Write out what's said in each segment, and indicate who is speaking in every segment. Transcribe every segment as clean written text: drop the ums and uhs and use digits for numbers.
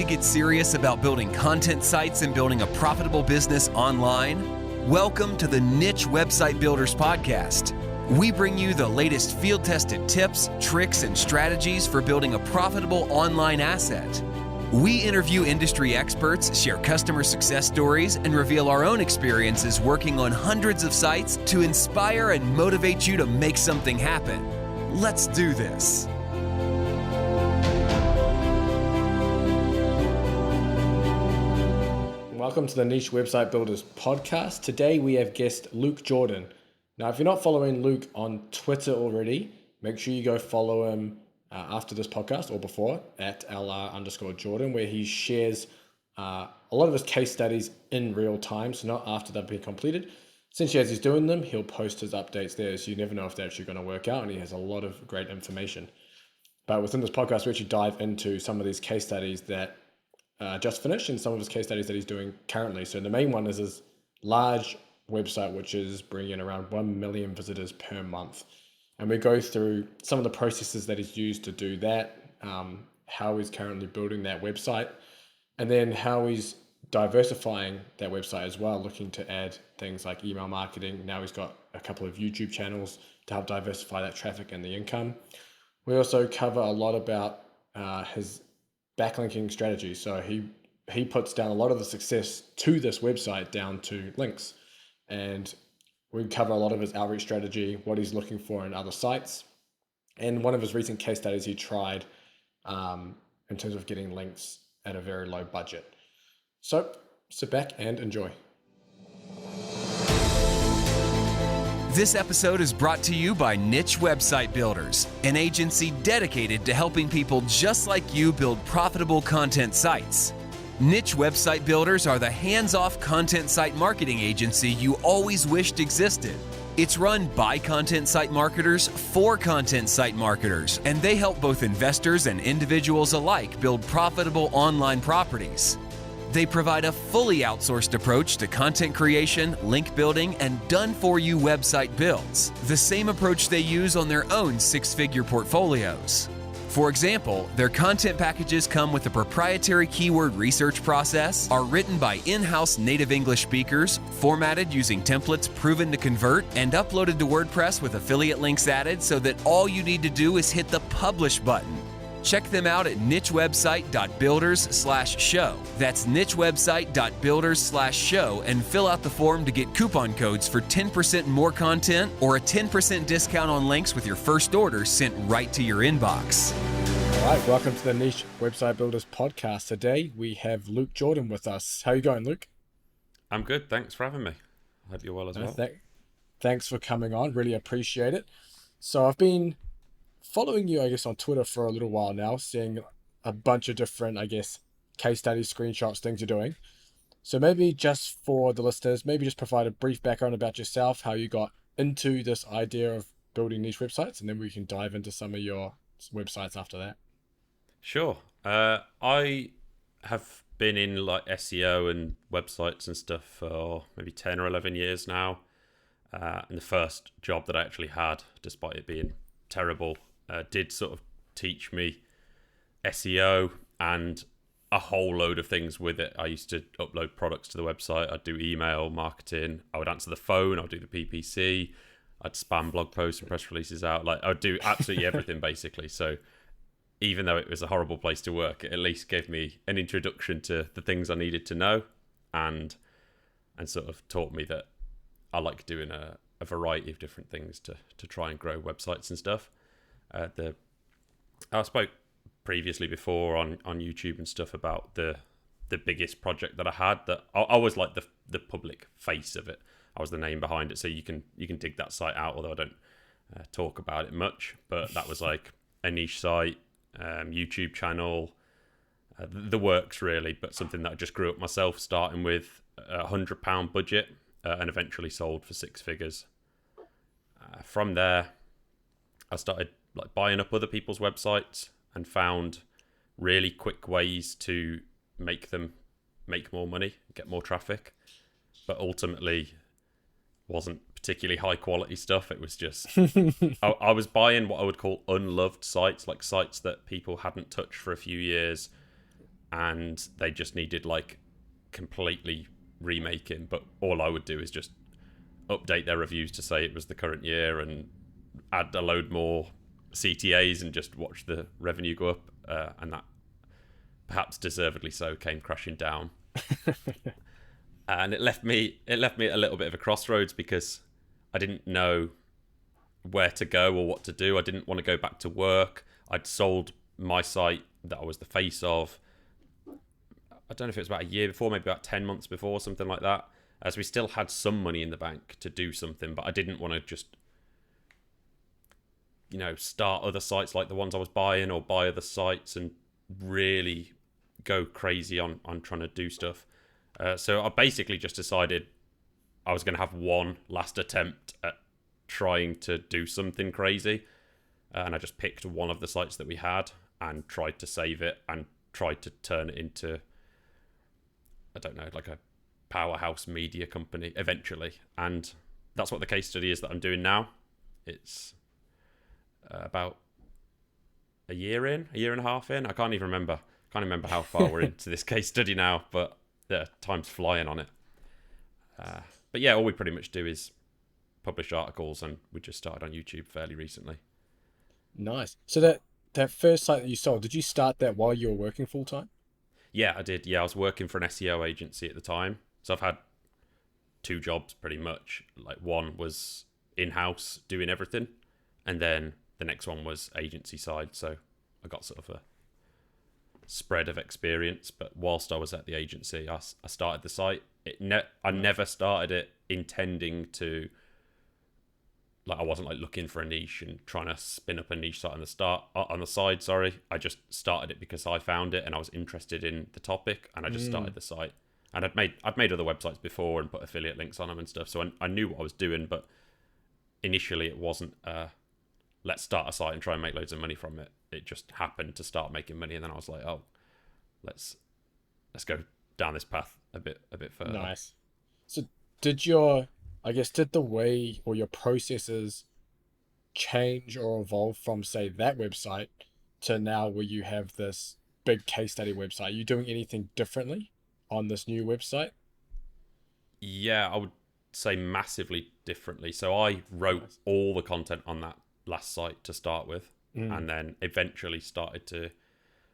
Speaker 1: get serious about building content sites and building a profitable business online? Welcome to the Niche Website Builders Podcast. We bring you the latest field-tested tips, tricks, and strategies for building a profitable online asset. We interview industry experts, share customer success stories, and reveal our own experiences working on hundreds of sites to inspire and motivate you to make something happen. Let's do this.
Speaker 2: Welcome to the Niche Website Builders Podcast. Today we have guest Luke Jordan. Now, if you're not following Luke on Twitter already, make sure you go follow him after this podcast or before at LR_Jordan, where he shares a lot of his case studies in real time, so not after they've been completed. Essentially, as he's doing them, he'll post his updates there, so you never know if they're actually going to work out, and he has a lot of great information. But within this podcast, we actually dive into some of these case studies that just finished and some of his case studies that he's doing currently. So the main one is his large website, which is bringing in around 1 million visitors per month. And we go through some of the processes that he's used to do that, how he's currently building that website, and then how he's diversifying that website as well, looking to add things like email marketing. Now he's got a couple of YouTube channels to help diversify that traffic and the income. We also cover a lot about his backlinking strategy. So he puts down a lot of the success to this website down to links. And we cover a lot of his outreach strategy, what he's looking for in other sites. And one of his recent case studies he tried in terms of getting links at a very low budget. So sit back and enjoy.
Speaker 1: This episode is brought to you by Niche Website Builders, an agency dedicated to helping people just like you build profitable content sites. Niche Website Builders are the hands-off content site marketing agency you always wished existed. It's run by content site marketers for content site marketers, and they help both investors and individuals alike build profitable online properties. They provide a fully outsourced approach to content creation, link building, and done-for-you website builds, the same approach they use on their own six-figure portfolios. For example, their content packages come with a proprietary keyword research process, are written by in-house native English speakers, formatted using templates proven to convert, and uploaded to WordPress with affiliate links added so that all you need to do is hit the publish button. Check them out at nichewebsite.builders/show. That's nichewebsite.builders/show and fill out the form to get coupon codes for 10% more content or a 10% discount on links with your first order sent right to your inbox.
Speaker 2: All right, welcome to the Niche Website Builders Podcast. Today we have Luke Jordan with us. How are you going, Luke?
Speaker 3: I'm good. Thanks for having me. I hope you're well as well.
Speaker 2: Thanks for coming on. Really appreciate it. So I've been following you, I guess, on Twitter for a little while now, seeing a bunch of different, I guess, case studies, screenshots, things you're doing. So maybe just for the listeners, maybe just provide a brief background about yourself, how you got into this idea of building niche websites, and then we can dive into some of your websites after that.
Speaker 3: Sure. I have been in like SEO and websites and stuff for maybe 10 or 11 years now. And the first job that I actually had, despite it being terrible, did sort of teach me SEO and a whole load of things with it. I used to upload products to the website. I'd do email marketing. I would answer the phone. I'd do the PPC. I'd spam blog posts and press releases out. Like, I would do absolutely everything basically. So even though it was a horrible place to work, it at least gave me an introduction to the things I needed to know, and sort of taught me that I like doing a variety of different things to try and grow websites and stuff. I spoke previously before on YouTube and stuff about the biggest project that I had. That I was like the public face of it. I was the name behind it, so you can dig that site out. Although I don't talk about it much, but that was like a niche site, YouTube channel, the works really. But something that I just grew up myself, starting with £100 budget. And eventually sold for six figures. From there, I started like buying up other people's websites and found really quick ways to make them make more money, get more traffic, but ultimately wasn't particularly high quality stuff. It was just I was buying what I would call unloved sites, like sites that people hadn't touched for a few years, and they just needed like completely remaking. But all I would do is just update their reviews to say it was the current year and add a load more CTAs and just watch the revenue go up. And that, perhaps deservedly so, came crashing down. And it left me at a little bit of a crossroads because I didn't know where to go or what to do. I didn't want to go back to work. I'd sold my site that I was the face of. I don't know if it was about a year before, maybe about 10 months before, something like that. As we still had some money in the bank to do something, but I didn't want to just, start other sites like the ones I was buying or buy other sites and really go crazy on trying to do stuff. So I basically just decided I was going to have one last attempt at trying to do something crazy. And I just picked one of the sites that we had and tried to save it and tried to turn it into, I don't know, like a powerhouse media company eventually. And that's what the case study is that I'm doing now. It's about a year and a half in. I can't even remember. Can't remember how far we're into this case study now, but time's flying on it. But yeah, all we pretty much do is publish articles, and we just started on YouTube fairly recently.
Speaker 2: Nice. So that first site that you sold, did you start that while you were working full time?
Speaker 3: Yeah, I did. Yeah, I was working for an SEO agency at the time. So I've had two jobs pretty much. Like, one was in-house doing everything, and then the next one was agency side. So I got sort of a spread of experience. But whilst I was at the agency, I started the site. I never started it intending to, like, I wasn't like looking for a niche and trying to spin up a niche site on the side. Sorry, I just started it because I found it and I was interested in the topic, and I just started the site. And I'd made other websites before and put affiliate links on them and stuff, so I knew what I was doing. But initially, it wasn't let's start a site and try and make loads of money from it. It just happened to start making money, and then I was like, oh, let's go down this path a bit further.
Speaker 2: Nice. So did the way or your processes change or evolve from, say, that website to now where you have this big case study website? Are you doing anything differently on this new website?
Speaker 3: Yeah, I would say massively differently. So I wrote all the content on that last site to start with, and then eventually started to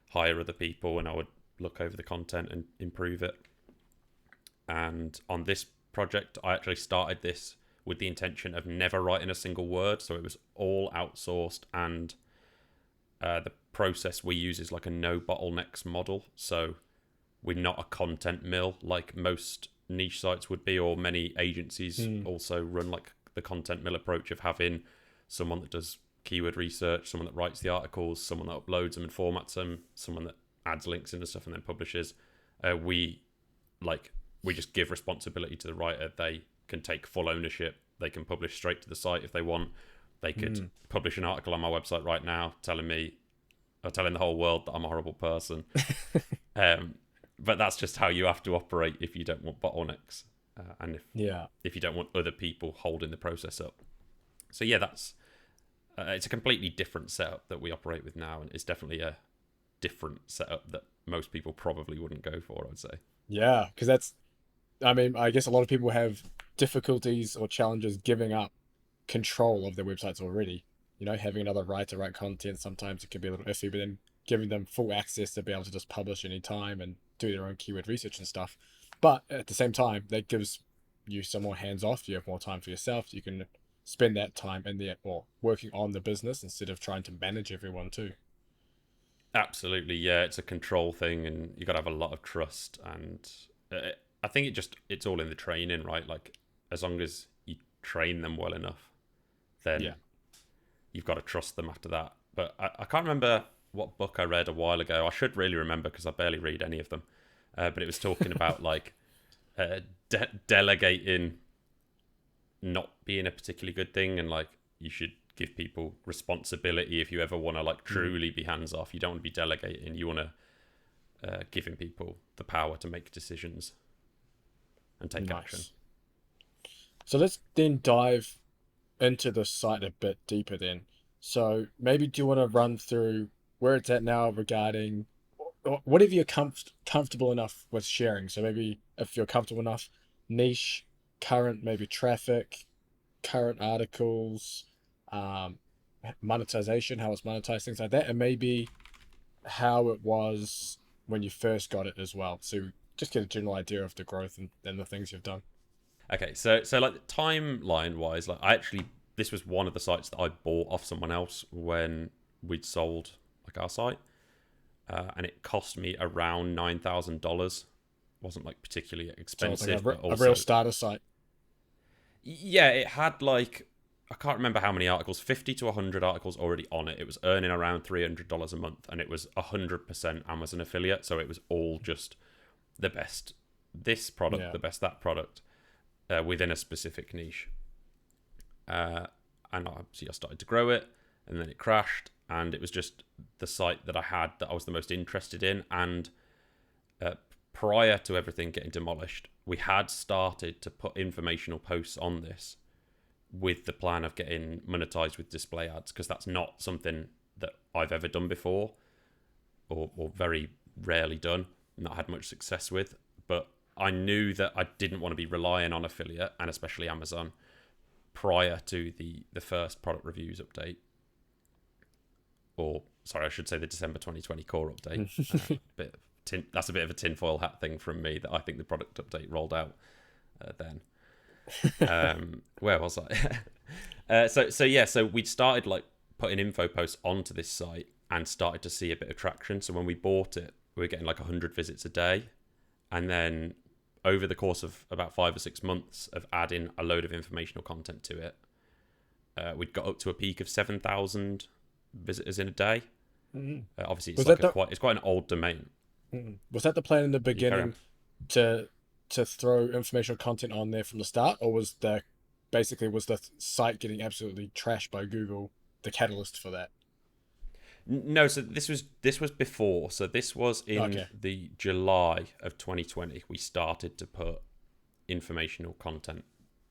Speaker 3: hire other people, and I would look over the content and improve it. And on this project, I actually started this with the intention of never writing a single word, so it was all outsourced, and the process we use is like a no bottlenecks model. So we're not a content mill like most niche sites would be, or many agencies also run like the content mill approach of having someone that does keyword research, someone that writes the articles, someone that uploads them and formats them, someone that adds links into stuff and then publishes. We just give responsibility to the writer. They can take full ownership. They can publish straight to the site if they want. They could publish an article on my website right now telling the whole world that I'm a horrible person. But that's just how you have to operate if you don't want bottlenecks, and if you don't want other people holding the process up. So yeah, that's it's a completely different setup that we operate with now, and it's definitely a different setup that most people probably wouldn't go for, I would say.
Speaker 2: Yeah, because I guess a lot of people have difficulties or challenges giving up control of their websites already. Having another writer write content, sometimes it can be a little iffy, but then giving them full access to be able to just publish anytime and do their own keyword research and stuff. But at the same time, that gives you some more hands off. You have more time for yourself. You can spend that time in there or working on the business instead of trying to manage everyone too.
Speaker 3: Absolutely, yeah. It's a control thing, and you got to have a lot of trust. And I think it's all in the training, right? Like, as long as you train them well enough, then you've got to trust them after that. But I can't remember what book I read a while ago. I should really remember because I barely read any of them. But it was talking about like delegating not being a particularly good thing, and like you should give people responsibility if you ever want to like truly be hands off. You don't want to be delegating. You want to giving people the power to make decisions and take action.
Speaker 2: So let's then dive into the site a bit deeper then. So maybe do you want to run through where it's at now regarding whatever you're comfortable enough with sharing. So maybe if you're comfortable enough, niche, current, maybe traffic, current articles, um, monetization, how it's monetized, things like that, and maybe how it was when you first got it as well. So just get a general idea of the growth and the things you've done.
Speaker 3: Okay, so like timeline wise, like I actually this was one of the sites that I bought off someone else when we'd sold like our site, and it cost me around $9,000. Wasn't like particularly
Speaker 2: So it's
Speaker 3: expensive,
Speaker 2: like
Speaker 3: but
Speaker 2: a real
Speaker 3: also
Speaker 2: starter site.
Speaker 3: yeah, it had like I can't remember how many articles, 50 to 100 articles already on it. It was earning around $300 a month, and it was 100% Amazon affiliate, so it was all just the best this product,
Speaker 2: Yeah.
Speaker 3: the best that product, within a specific niche. And obviously I started to grow it, and then it crashed, and it was just the site that I had that I was the most interested in. And prior to everything getting demolished, we had started to put informational posts on this with the plan of getting monetized with display ads, because that's not something that I've ever done before, or very rarely done, not had much success with. But I knew that I didn't want to be relying on affiliate, and especially Amazon, prior to the first product reviews update, or sorry, I should say the December 2020 core update. That's a bit of a tinfoil hat thing from me, that I think the product update rolled out then. Where was I? So we'd started like putting info posts onto this site and started to see a bit of traction. So when we bought it, we were getting like 100 visits a day, and then over the course of about 5 or 6 months of adding a load of informational content to it, we'd got up to a peak of 7,000 visitors in a day. Obviously, it's it's quite an old domain.
Speaker 2: Was that the plan in the
Speaker 3: You carry on.
Speaker 2: beginning to throw informational content on there from the start, or was the site getting absolutely trashed by Google the catalyst for that?
Speaker 3: No, so this was before. So this was in the July of 2020. We started to put informational content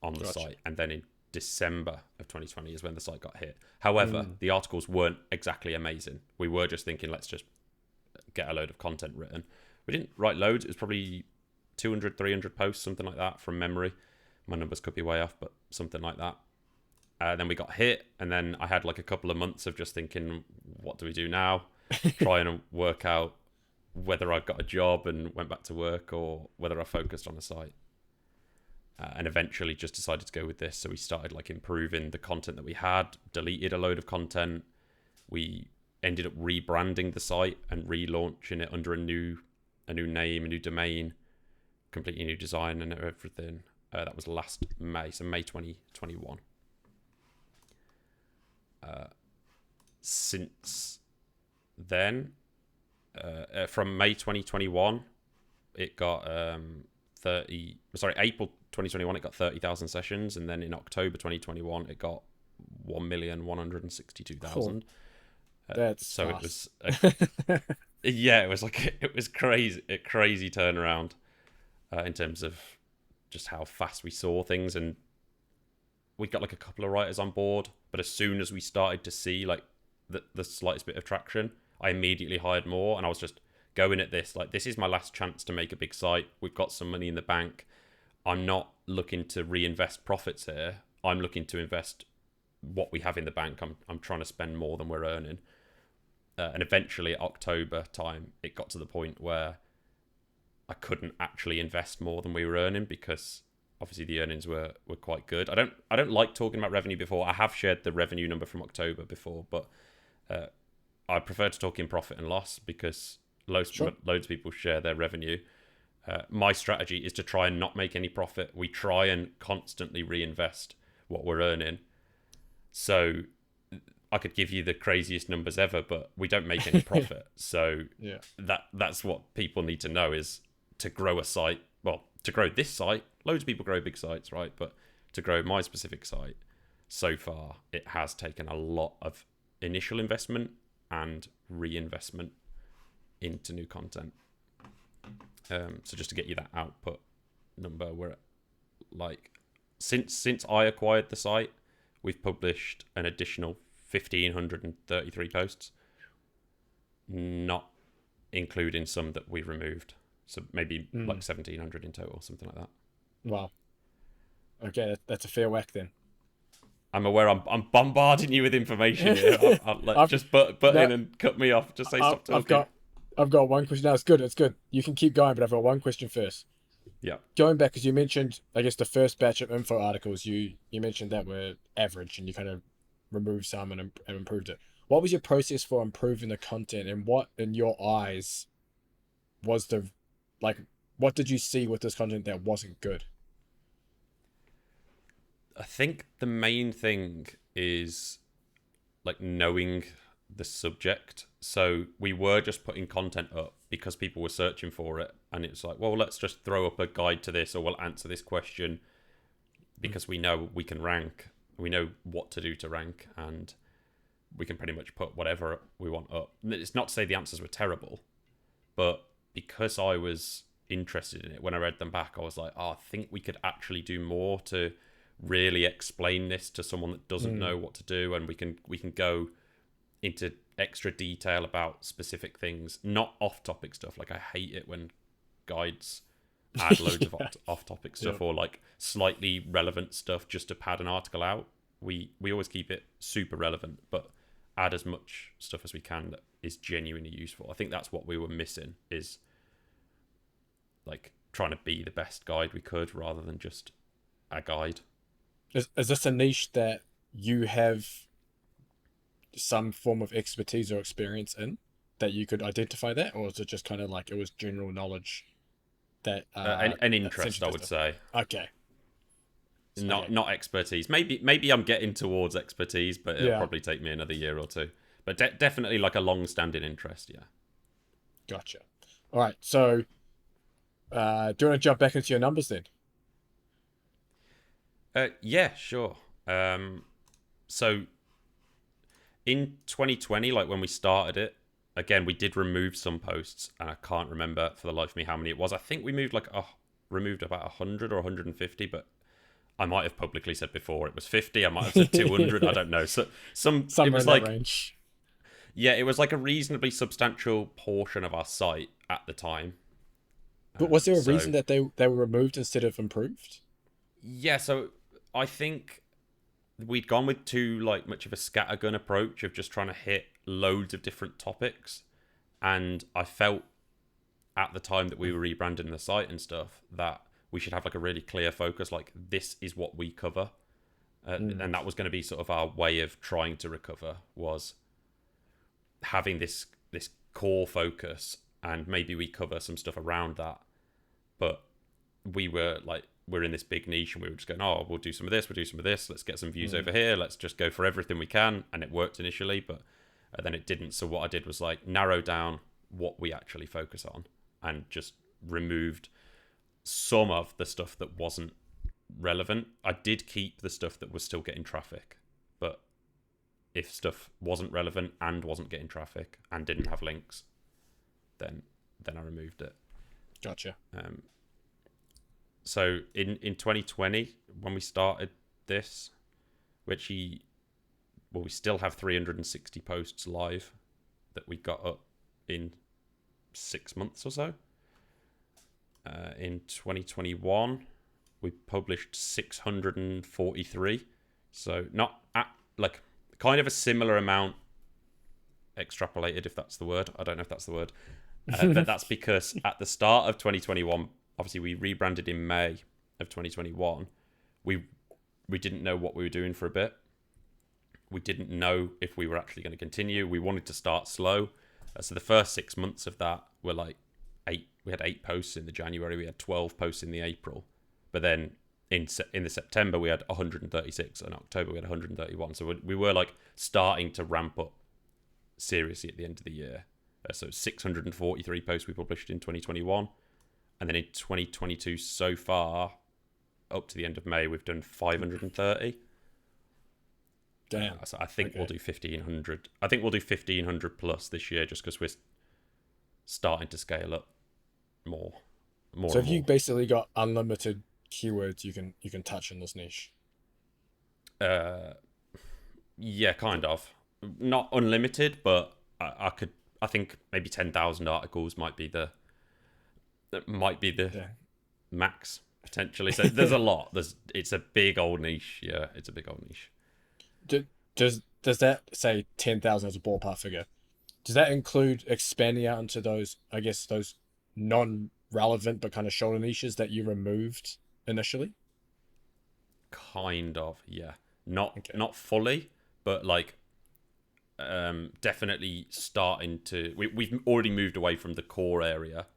Speaker 3: on the site, and then in December of 2020 is when the site got hit. However, the articles weren't exactly amazing. We were just thinking, let's just get a load of content written. We didn't write loads. It was probably 200, 300 posts, something like that, from memory. My numbers could be way off, but something like that. Then we got hit, and then I had like a couple of months of just thinking, what do we do now? Trying to work out whether I got a job and went back to work, or whether I focused on the site. And eventually just decided to go with this. So we started like improving the content that we had, deleted a load of content. We ended up rebranding the site and relaunching it under a new name, a new domain, completely new design and everything. That was last May, so May 2021. Since then, from May 2021, it got April 2021 it got 30,000 sessions, and then in October 2021 it got 1,162,000.
Speaker 2: That's
Speaker 3: so
Speaker 2: fast.
Speaker 3: it was crazy, a crazy turnaround in terms of just how fast we saw things. And we got like a couple of writers on board, but as soon as we started to see like the slightest bit of traction, I immediately hired more. And I was just going at this like, this is my last chance to make a big site. We've got some money in the bank. I'm not looking to reinvest profits here. I'm looking to invest what we have in the bank. I'm trying to spend more than we're earning. And eventually, October time, it got to the point where I couldn't actually invest more than we were earning, because obviously the earnings were quite good. I don't like talking about revenue before. I have shared the revenue number from October before, but I prefer to talk in profit and loss, because loads of people share their revenue. My strategy is to try and not make any profit. We try and constantly reinvest what we're earning. So I could give you the craziest numbers ever, but we don't make any profit. So
Speaker 2: Yeah.
Speaker 3: that's what people need to know, is to grow a site. Well, to grow this site, loads of people grow big sites, right? But to grow my specific site, so far, it has taken a lot of initial investment and reinvestment into new content. So just to get you that output number, we're at like, since I acquired the site, we've published an additional 1,533 posts. Not including some that we removed. So maybe like 1,700 in total, something like that.
Speaker 2: Wow. Okay, that's a fair whack then.
Speaker 3: I'm aware I'm bombarding you with information here. Just butt in and cut me off. Just say stop talking.
Speaker 2: I've got one question. No, it's good. It's good. You can keep going, but I've got one question first.
Speaker 3: Yeah.
Speaker 2: Going back, because you mentioned, I guess, the first batch of info articles, you mentioned that were average, and you kind of removed some and improved it. What was your process for improving the content, and what, in your eyes, was what did you see with this content that wasn't good?
Speaker 3: I think the main thing is like knowing the subject. So we were just putting content up because people were searching for it, and it's like, well, let's just throw up a guide to this, or we'll answer this question because we know we can rank. We know what to do to rank, and we can pretty much put whatever we want up. It's not to say the answers were terrible, but because I was interested in it, when I read them back, I was like, oh, I think we could actually do more to really explain this to someone that doesn't know what to do, and we can go into extra detail about specific things, not off-topic stuff. Like, I hate it when guides add loads of off-topic stuff or like slightly relevant stuff just to pad an article out. We always keep it super relevant, but add as much stuff as we can that is genuinely useful. I think that's what we were missing, is like trying to be the best guide we could rather than just a guide.
Speaker 2: Is this a niche that you have some form of expertise or experience in, that you could identify that, or is it just kind of like it was general knowledge that
Speaker 3: an interest, I would say.
Speaker 2: Okay.
Speaker 3: Not expertise. Maybe I'm getting towards expertise, but it'll probably take me another year or two. But definitely like a long-standing interest, yeah.
Speaker 2: Gotcha. All right, so do you want to jump back into your numbers then?
Speaker 3: Yeah, sure. So in 2020, like when we started it, again, we did remove some posts, and I can't remember for the life of me how many it was. I think we removed about 100 or 150, but I might have publicly said before it was 50. I might have said 200. I don't know. So
Speaker 2: Somewhere
Speaker 3: it was
Speaker 2: in
Speaker 3: like
Speaker 2: that range.
Speaker 3: Yeah, it was like a reasonably substantial portion of our site at the time.
Speaker 2: But was there a reason that they were removed instead of improved?
Speaker 3: Yeah, so I think we'd gone with too like much of a scattergun approach of just trying to hit loads of different topics, and I felt at the time that we were rebranding the site and stuff that we should have like a really clear focus, like this is what we cover, and that was going to be sort of our way of trying to recover, was having this core focus, and maybe we cover some stuff around that, but we're in this big niche, and we were just going, oh, we'll do some of this, let's get some views over here, let's just go for everything we can. And it worked initially, but then it didn't. So what I did was like narrow down what we actually focus on, and just removed some of the stuff that wasn't relevant. I did keep the stuff that was still getting traffic, but if stuff wasn't relevant and wasn't getting traffic and didn't have links, then I removed it.
Speaker 2: Gotcha.
Speaker 3: So in 2020, when we started this, we still have 360 posts live that we got up in 6 months or so. In 2021, we published 643. So not at like kind of a similar amount extrapolated, if that's the word. I don't know if that's the word. But that's because at the start of 2021, obviously we rebranded in May of 2021. We didn't know what we were doing for a bit. We didn't know if we were actually going to continue. We wanted to start slow. So the first 6 months of that were like 8. We had 8 posts in the January. We had 12 posts in the April. But then in the September, we had 136. And October, we had 131. So we were like starting to ramp up seriously at the end of the year. So 643 posts we published in 2021. And then in 2022 so far, up to the end of May, we've done 530.
Speaker 2: Damn.
Speaker 3: So I think we'll do 1,500. I think we'll do 1,500 plus this year, just because we're starting to scale up more.
Speaker 2: So have you basically got unlimited keywords you can touch in this niche?
Speaker 3: Yeah, kind of. Not unlimited, but I I think maybe 10,000 articles might be the
Speaker 2: Yeah.
Speaker 3: max potentially. So there's a lot. It's a big old niche. Yeah, it's a big old niche.
Speaker 2: Does that say 10,000 as a ballpark figure? Does that include expanding out into those, I guess, those non-relevant but kind of shoulder niches that you removed initially?
Speaker 3: Kind of, yeah. Not
Speaker 2: Okay.
Speaker 3: not fully, but like definitely starting to. We've already moved away from the core area,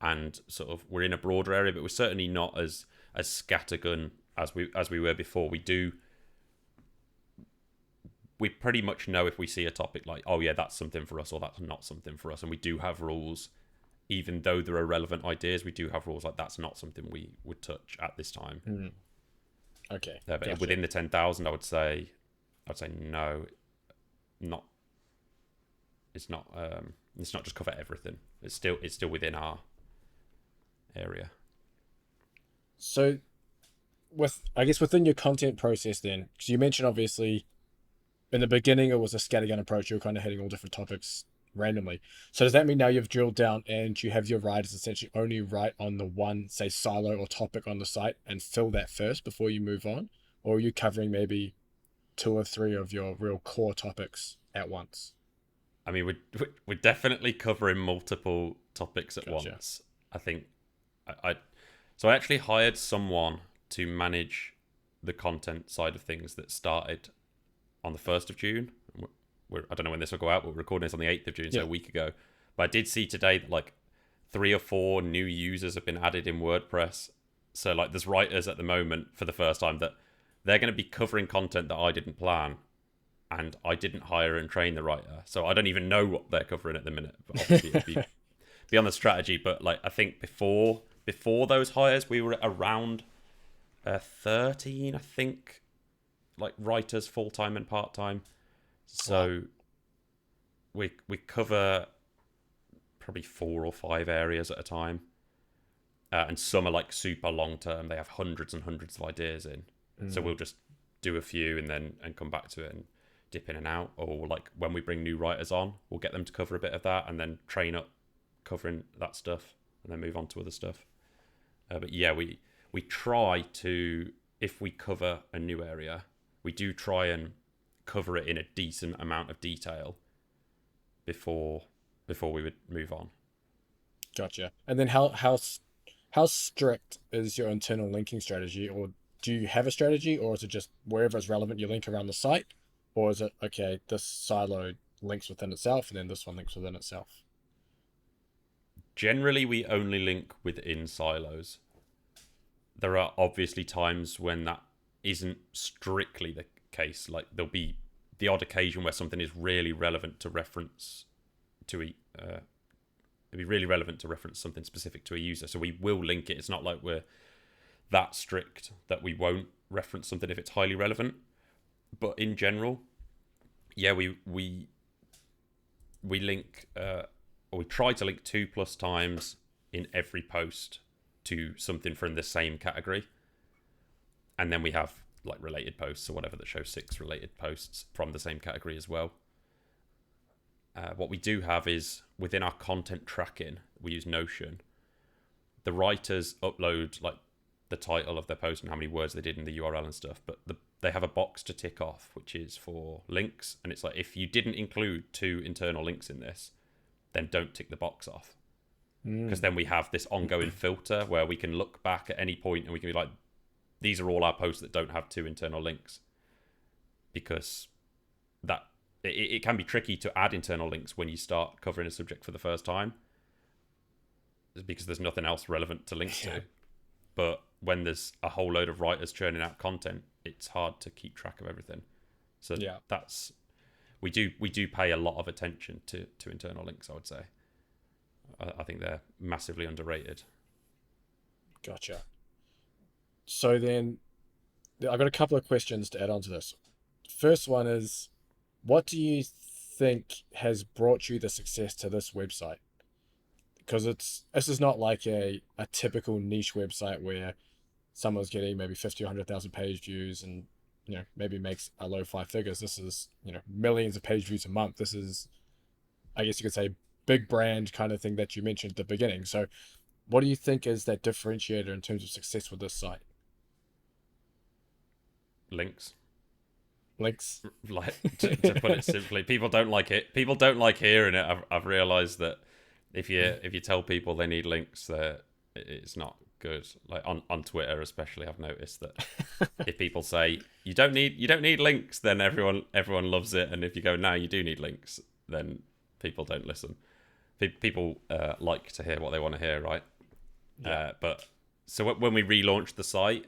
Speaker 3: and sort of we're in a broader area, but we're certainly not as scattergun as we were before. We pretty much know if we see a topic like, oh yeah, that's something for us or that's not something for us, and we do have rules. Even though there are relevant ideas, we do have rules like that's not something we would touch at this time.
Speaker 2: Okay.
Speaker 3: But
Speaker 2: Gotcha.
Speaker 3: within the 10,000, I'd say no, not. It's not. It's not just cover everything. It's still within our area.
Speaker 2: So, I guess within your content process, then, because you mentioned obviously in the beginning it was a scattergun approach, you were kind of hitting all different topics randomly. So does that mean now you've drilled down and you have your writers essentially only write on the one, say, silo or topic on the site and fill that first before you move on? Or are you covering maybe two or three of your real core topics at once?
Speaker 3: I mean, we're definitely covering multiple topics at
Speaker 2: Gotcha.
Speaker 3: once. I think so I actually hired someone to manage the content side of things that started on the 1st of June. I don't know when this will go out, but we're recording this on the 8th of June, so
Speaker 2: Yeah.
Speaker 3: a week ago. But I did see today that like 3 or 4 new users have been added in WordPress. So like there's writers at the moment for the first time that they're going to be covering content that I didn't plan, and I didn't hire and train the writer. So I don't even know what they're covering at the minute. But obviously it'd be on the strategy. But like I think before those hires, we were at around 13, I think, like writers full time and part time. So we cover probably 4 or 5 areas at a time, and some are like super long term. They have hundreds and hundreds of ideas in. So we'll just do a few and come back to it and dip in and out. Or like when we bring new writers on, we'll get them to cover a bit of that and then train up covering that stuff and then move on to other stuff. But yeah, we try to, if we cover a new area, we do try and cover it in a decent amount of detail before we would move on.
Speaker 2: Gotcha. And then how strict is your internal linking strategy, or do you have a strategy, or is it just wherever it's relevant you link around the site, or is it okay, this silo links within itself and then this one links within itself?
Speaker 3: Generally, we only link within silos. There are obviously times when that isn't strictly the case. Like there'll be the odd occasion where something is really relevant to reference to it'd be really relevant to reference something specific to a user. So we will link it. It's not like we're that strict that we won't reference something if it's highly relevant. But in general, yeah, we link or we try to link 2+ times in every post to something from the same category. And then we have like related posts or whatever that show 6 related posts from the same category as well. What we do have is within our content tracking, we use Notion. The writers upload like the title of their post and how many words they did in the URL and stuff, but they have a box to tick off, which is for links. And it's like, if you didn't include 2 internal links in this, then don't tick the box off. Because then we have this ongoing filter where we can look back at any point and we can be like, these are all our posts that don't have 2 internal links. Because that it can be tricky to add internal links when you start covering a subject for the first time, because there's nothing else relevant to link to. But when there's a whole load of writers churning out content, it's hard to keep track of everything. So that's we do pay a lot of attention to internal links, I would say. I think they're massively underrated.
Speaker 2: Gotcha. So then I've got a couple of questions to add on to this. First one is, what do you think has brought you the success to this website? Because this is not like a typical niche website where someone's getting maybe 50 or 100,000 page views and maybe makes a low 5 figures. This is millions of page views a month. This is I guess you could say, big brand kind of thing that you mentioned at the beginning. So what do you think is that differentiator in terms of success with this site?
Speaker 3: Links.
Speaker 2: Links?
Speaker 3: Like to put it simply, people don't like it. People don't like hearing it. I've realized that if you tell people they need links, it's not good. Like on Twitter especially, I've noticed that if people say you don't need links, then everyone loves it, and if you go no, you do need links, then people don't listen. People like to hear what they want to hear, right?
Speaker 2: Yeah.
Speaker 3: But so when we relaunched the site,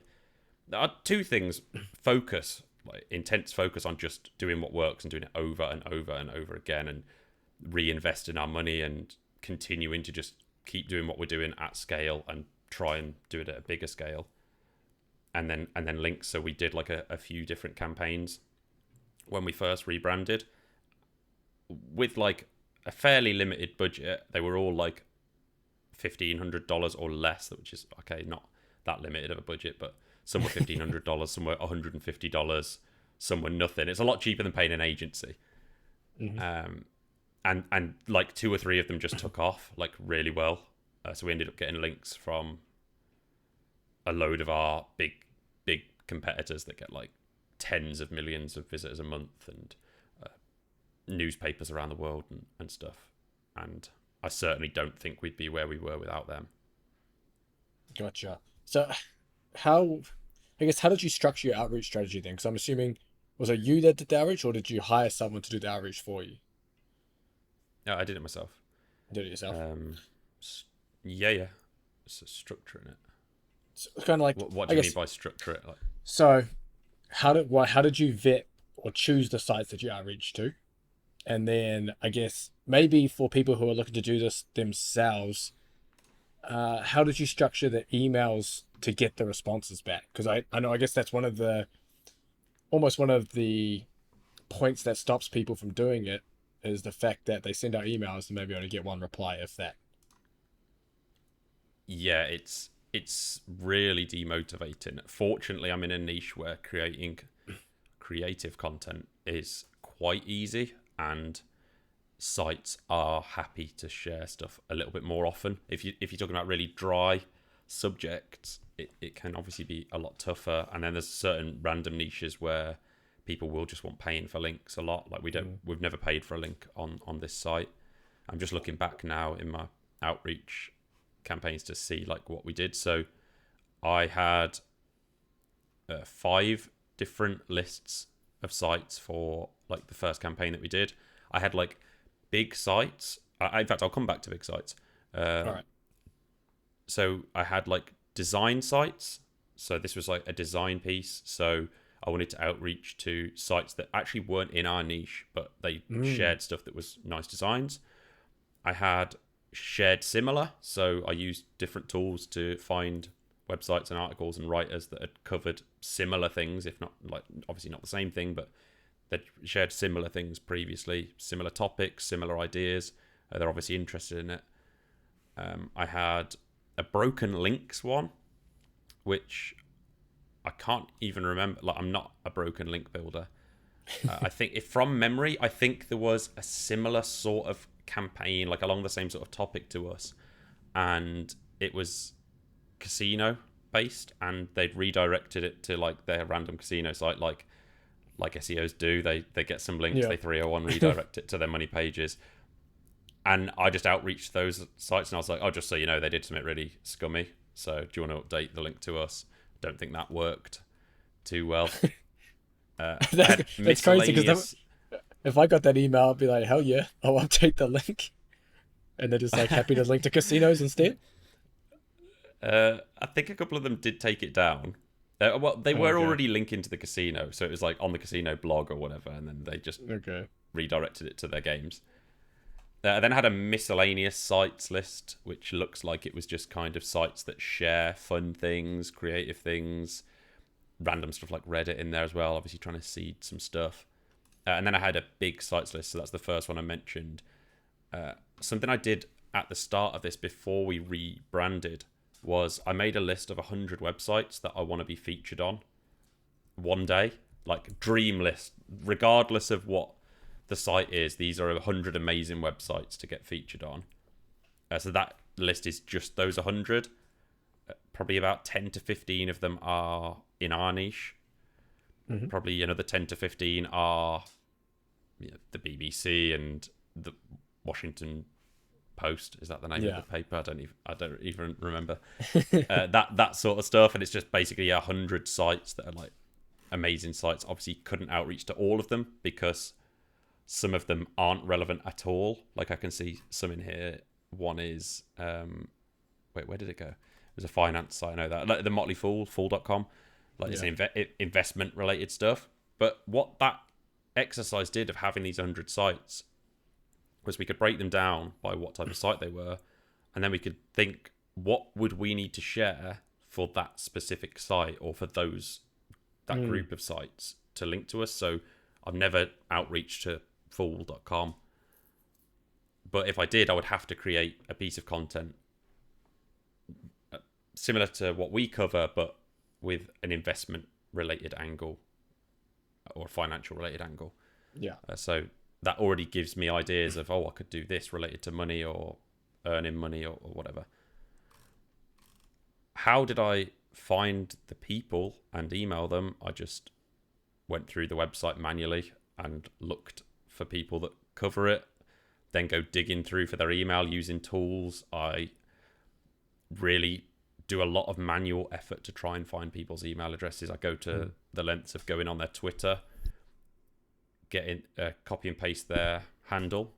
Speaker 3: there are two things: focus, like intense focus on just doing what works and doing it over and over and over again, and reinvesting our money and continuing to just keep doing what we're doing at scale and try and do it at a bigger scale. And then links. So we did like a few different campaigns when we first rebranded with like a fairly limited budget. They were all like $1,500 or less, which is okay, not that limited of a budget, but some were $1,500, some were $150, some were nothing. It's a lot cheaper than paying an agency. And like two or three of them just took off like really well. So we ended up getting links from a load of our big competitors that get like tens of millions of visitors a month, and newspapers around the world and stuff. And I certainly don't think we'd be where we were without them.
Speaker 2: Gotcha. So how did you structure your outreach strategy then? Because I'm assuming, was it you that did the outreach, or did you hire someone to do the outreach for you?
Speaker 3: Yeah, I did it myself.
Speaker 2: You did it yourself?
Speaker 3: Yeah. So structuring it.
Speaker 2: So kind of like,
Speaker 3: What do you mean by structure it? Like,
Speaker 2: so how did you vet or choose the sites that you outreach to? And then I guess maybe for people who are looking to do this themselves, how did you structure the emails to get the responses back? Because I know, I guess that's almost one of the points that stops people from doing it, is the fact that they send out emails and maybe only get one reply, if that.
Speaker 3: yeah, it's really demotivating. Fortunately, I'm in a niche where creating creative content is quite easy, and sites are happy to share stuff a little bit more often. If you're talking about really dry subjects, it can obviously be a lot tougher. And then there's certain random niches where people will just want paying for links a lot. Like we've never paid for a link on this site. I'm just looking back now in my outreach campaigns to see like what we did. So I had 5 different lists of sites for like the first campaign that we did. I had like big sites. In fact, I'll come back to big sites.
Speaker 2: All right.
Speaker 3: So I had like design sites. So this was like a design piece. So I wanted to outreach to sites that actually weren't in our niche, but they shared stuff that was nice designs. I had shared similar. So I used different tools to find websites and articles and writers that had covered similar things, if not like obviously not the same thing, but that shared similar things previously, similar topics, similar ideas. They're obviously interested in it. I had a broken links one, which I can't even remember. Like, I'm not a broken link builder. I think if from memory, I think there was a similar sort of campaign, like along the same sort of topic to us, and it was casino based, and they'd redirected it to like their random casino site, like SEOs do. They get some links,
Speaker 2: Yeah.
Speaker 3: they 301 redirect it to their money pages. And I just outreached those sites, and I was like, oh, just so you know, they did something really scummy. So do you want to update the link to us? Don't think that worked too well.
Speaker 2: That's crazy, because if I got that email, I'd be like, hell yeah, I'll update the link. And they're just like happy to link to casinos instead.
Speaker 3: I think a couple of them did take it down. Well, they were already linking to the casino, so it was like on the casino blog or whatever, and then they just redirected it to their games. Then I had a miscellaneous sites list, which looks like it was just kind of sites that share fun things, creative things, random stuff like Reddit in there as well, obviously trying to seed some stuff. And then I had a big sites list, so that's the first one I mentioned. Something I did at the start of this before we rebranded was I made a list of 100 websites that I want to be featured on one day, like dream list, regardless of what the site is, these are 100 amazing websites to get featured on. So that list is just those 100. Probably about 10 to 15 of them are in our niche. Probably another 10 to 15 are the BBC and the Washington Post. Is that the name of the paper? I don't even remember. That sort of stuff. And it's just basically 100 sites that are like amazing sites. Obviously couldn't outreach to all of them because some of them aren't relevant at all. Like I can see some in here. One is wait, where did it go? It was a finance site. I know that. Like the Motley Fool, fool.com. Like it's investment related stuff. But what that exercise did of having these 100 sites was we could break them down by what type of site they were, and then we could think, what would we need to share for that specific site or for that group of sites to link to us. So I've never outreached to fool.com, but if I did, I would have to create a piece of content similar to what we cover, but with an investment related angle or a financial related angle. So that already gives me ideas of, I could do this related to money or earning money or whatever. How did I find the people and email them? I just went through the website manually and looked for people that cover it, then go digging through for their email using tools. I really do a lot of manual effort to try and find people's email addresses. I go to the lengths of going on their Twitter, getting copy and paste their handle,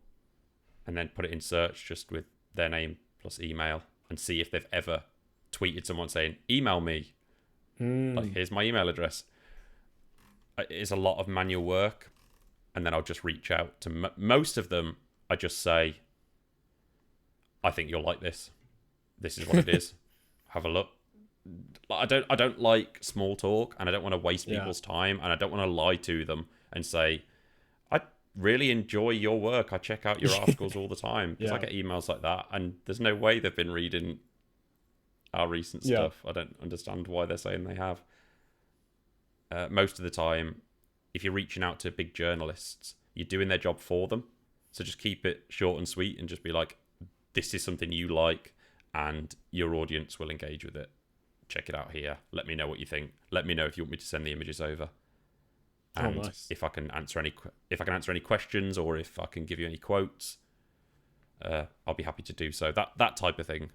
Speaker 3: and then put it in search just with their name plus email and see if they've ever tweeted someone saying, email me. Like, here's my email address. It's a lot of manual work. And then I'll just reach out to most of them. I just say, I think you'll like this. This is what it is. Have a look. I don't like small talk, and I don't want to waste people's time, and I don't want to lie to them and say, I really enjoy your work. I check out your articles all the time, because I get emails like that, and there's no way they've been reading our recent stuff. I don't understand why they're saying they have. Most of the time, if you're reaching out to big journalists, you're doing their job for them. So just keep it short and sweet and just be like, this is something you like and your audience will engage with it. Check it out here. Let me know what you think. Let me know if you want me to send the images over. And
Speaker 2: nice.
Speaker 3: if I can answer any questions, or if I can give you any quotes, I'll be happy to do so. That type of thing.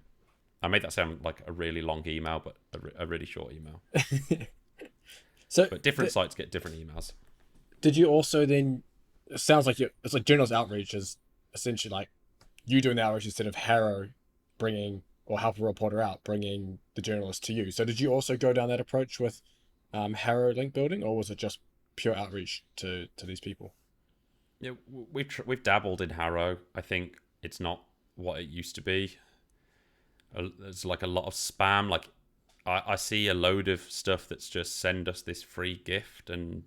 Speaker 3: I made that sound like a really long email, but a really short email. But different sites get different emails.
Speaker 2: Did you also then? It sounds like it's like journalist outreach is essentially like you doing the outreach instead of Harrow bringing, or Help a Reporter Out bringing the journalist to you. So did you also go down that approach with Harrow link building, or was it just pure outreach to these people?
Speaker 3: Yeah, we've dabbled in Harrow. I think it's not what it used to be. There's like a lot of spam. Like I see a load of stuff that's just send us this free gift and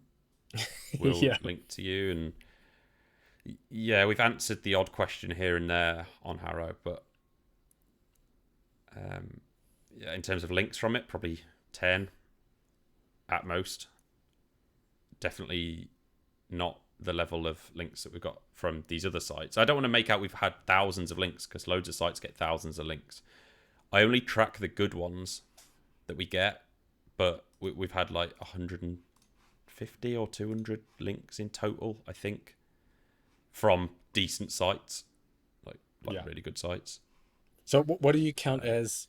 Speaker 3: we'll link to you. And we've answered the odd question here and there on Harrow, but in terms of links from it, probably 10 at most. Definitely not the level of links that we've got from these other sites. I don't want to make out we've had thousands of links, because loads of sites get thousands of links. I only track the good ones that we get, but we've had like 150 or 200 links in total, I think, from decent sites, like really good sites.
Speaker 2: So what do you count as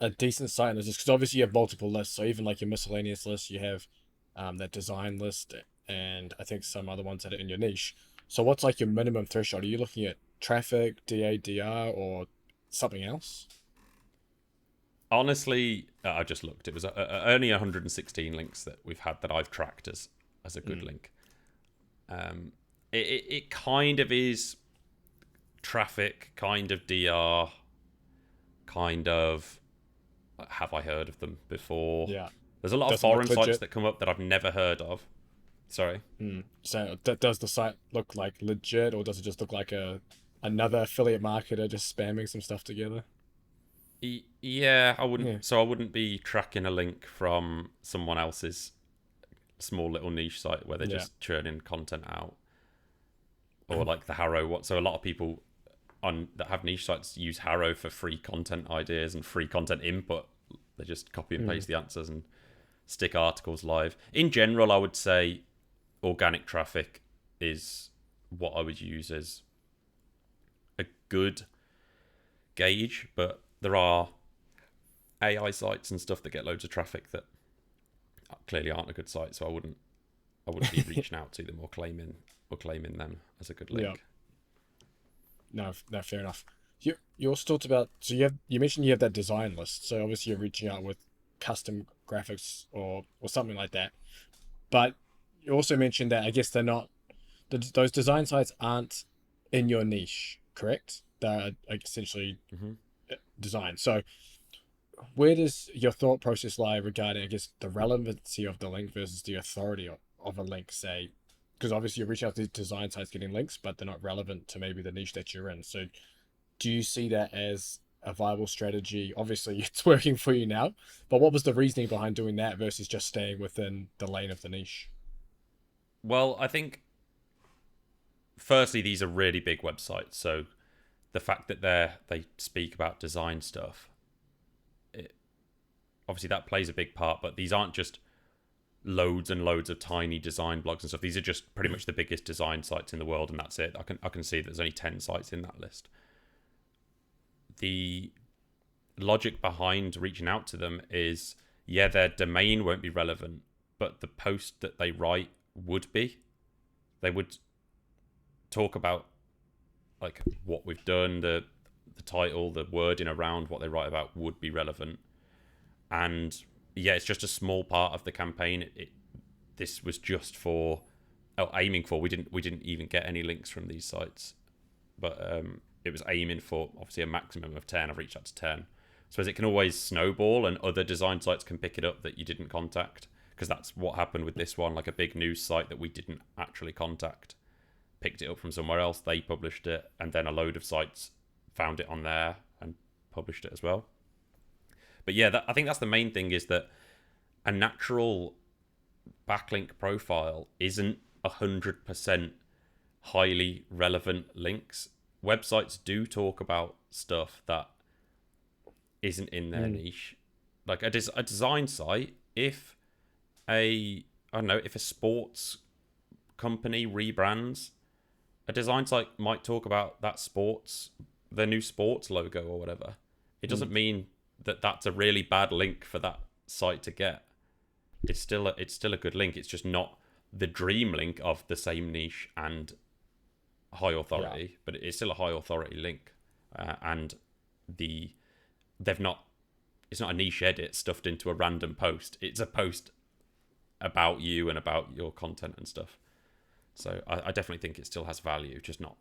Speaker 2: a decent site? Because obviously you have multiple lists. So even like your miscellaneous list, you have that design list, and I think some other ones that are in your niche. So what's like your minimum threshold? Are you looking at traffic, DADR, or something else?
Speaker 3: Honestly, I just looked. It was only 116 links that we've had that I've tracked as a good link. It kind of is traffic, kind of DR, kind of have I heard of them before?
Speaker 2: Yeah.
Speaker 3: There's a lot of foreign sites that come up that I've never heard of. Sorry.
Speaker 2: So does the site look like legit, or does it just look like another affiliate marketer just spamming some stuff together?
Speaker 3: Yeah, I wouldn't. Yeah. So I wouldn't be tracking a link from someone else's small little niche site where they're just churning content out. or like the Harrow one. So a lot of people on that have niche sites use Harrow for free content ideas and free content input. They just copy and paste the answers and stick articles live. In general, I would say organic traffic is what I would use as a good gauge, but there are AI sites and stuff that get loads of traffic that clearly aren't a good site, so I wouldn't be reaching out to them or claiming them as a good link.
Speaker 2: Yeah. No, fair enough. You also talked about, so you mentioned you have that design list. So obviously you're reaching out with custom graphics or something like that. But you also mentioned that I guess they're not, those design sites aren't in your niche, correct? They're like essentially design. So where does your thought process lie regarding, I guess, the relevancy of the link versus the authority of a link, say? Because obviously you're reaching out to these design sites getting links, but they're not relevant to maybe the niche that you're in. So do you see that as a viable strategy? Obviously it's working for you now, but what was the reasoning behind doing that versus just staying within the lane of the niche?
Speaker 3: Well, I think firstly, these are really big websites, so the fact that they speak about design stuff, obviously that plays a big part. But these aren't just loads and loads of tiny design blogs and stuff. These are just pretty much the biggest design sites in the world, and that's it. I can see there's only 10 sites in that list. The logic behind reaching out to them is, yeah, their domain won't be relevant, but the post that they write would be. They would talk about like what we've done, the title, the wording around what they write about would be relevant. And yeah, it's just a small part of the campaign. This was just for aiming for. We didn't even get any links from these sites, but it was aiming for obviously a maximum of 10. I've reached out to 10. So as it can always snowball, and other design sites can pick it up that you didn't contact, because that's what happened with this one. Like a big news site that we didn't actually contact picked it up from somewhere else. They published it, and then a load of sites found it on there and published it as well. But yeah, I think that's the main thing, is that a natural backlink profile isn't 100% highly relevant links. Websites do talk about stuff that isn't in their niche. Like a design site, if a sports company rebrands, a design site might talk about their new sports logo or whatever. It doesn't mean that that's a really bad link for that site to get. It's still a good link. It's just not the dream link of the same niche and high authority, but it's still a high authority link. And it's not a niche edit stuffed into a random post. It's a post about you and about your content and stuff. So I definitely think it still has value, just not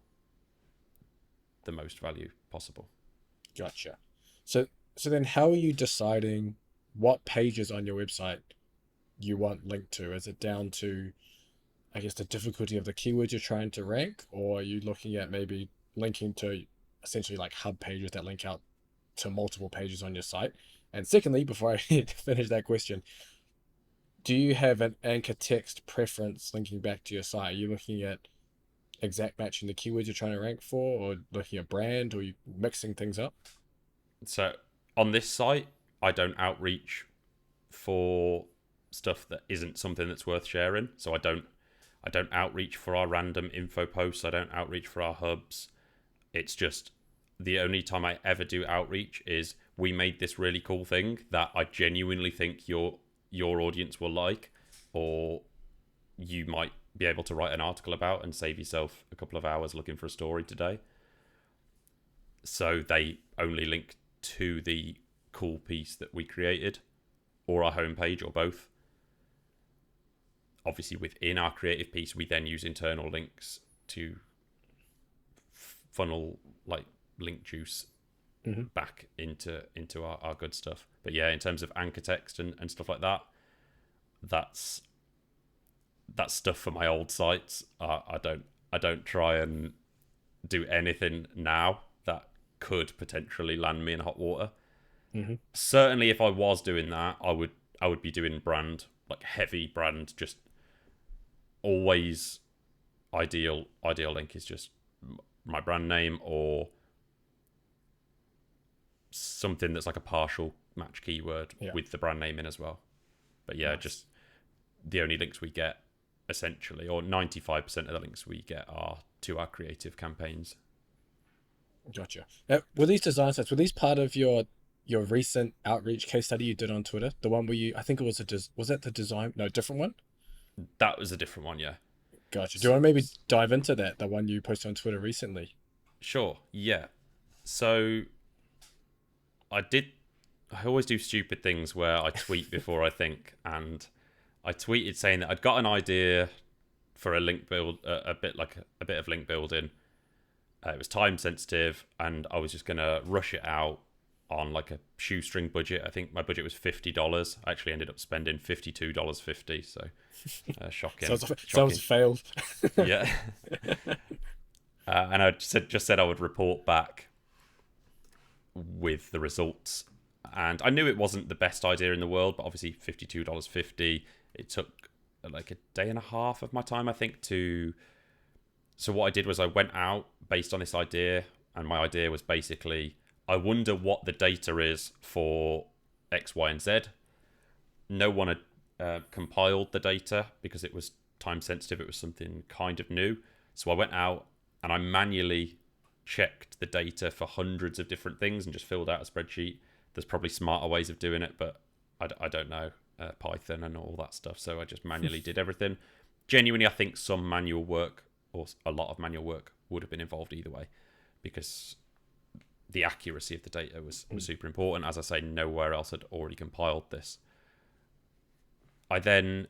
Speaker 3: the most value possible.
Speaker 2: Gotcha. So then how are you deciding what pages on your website you want linked to? Is it down to, I guess, the difficulty of the keywords you're trying to rank, or are you looking at maybe linking to essentially like hub pages that link out to multiple pages on your site? And secondly, before I finish that question, do you have an anchor text preference linking back to your site? Are you looking at exact matching the keywords you're trying to rank for, or looking at brand, or are you mixing things up?
Speaker 3: So on this site, I don't outreach for stuff that isn't something that's worth sharing. So I don't outreach for our random info posts. I don't outreach for our hubs. It's just the only time I ever do outreach is we made this really cool thing that I genuinely think your audience will like, or you might be able to write an article about and save yourself a couple of hours looking for a story today. So they only link to the cool piece that we created, or our homepage, or both. Obviously, within our creative piece, we then use internal links to funnel like link juice back into our good stuff. But yeah, in terms of anchor text and stuff like that, that's stuff for my old sites. I don't try and do anything now that could potentially land me in hot water. Certainly, if I was doing that, I would be doing brand, like heavy brand, just always ideal link is just my brand name or something that's like a partial match keyword with the brand name in as well. But yeah, just the only links we get essentially, or 95% of the links we get are to our creative campaigns.
Speaker 2: Gotcha. Were these design sites, were these part of your recent outreach case study you did on Twitter? The one where I think it was was that the design? No, different one?
Speaker 3: That was a different one, yeah.
Speaker 2: Gotcha. Do you want to maybe dive into that, the one you posted on Twitter recently?
Speaker 3: Sure, yeah. So I always do stupid things where I tweet before I think, and I tweeted saying that I'd got an idea for a link build, a bit of link building. It was time sensitive, and I was just gonna rush it out on like a shoestring budget. I think my budget was $50. I actually ended up spending $52.50. So shocking.
Speaker 2: Sounds failed.
Speaker 3: Yeah. And I just said I would report back with the results. And I knew it wasn't the best idea in the world, but obviously $52.50. It took like a day and a half of my time, I think, to... So what I did was I went out based on this idea, and my idea was basically, I wonder what the data is for X, Y, and Z. No one had compiled the data because it was time sensitive. It was something kind of new. So I went out and I manually checked the data for hundreds of different things and just filled out a spreadsheet. There's probably smarter ways of doing it, but I don't know Python and all that stuff. So I just manually did everything. Genuinely, I think some manual work or a lot of manual work would have been involved either way, because the accuracy of the data was super important. As I say, nowhere else had already compiled this. I then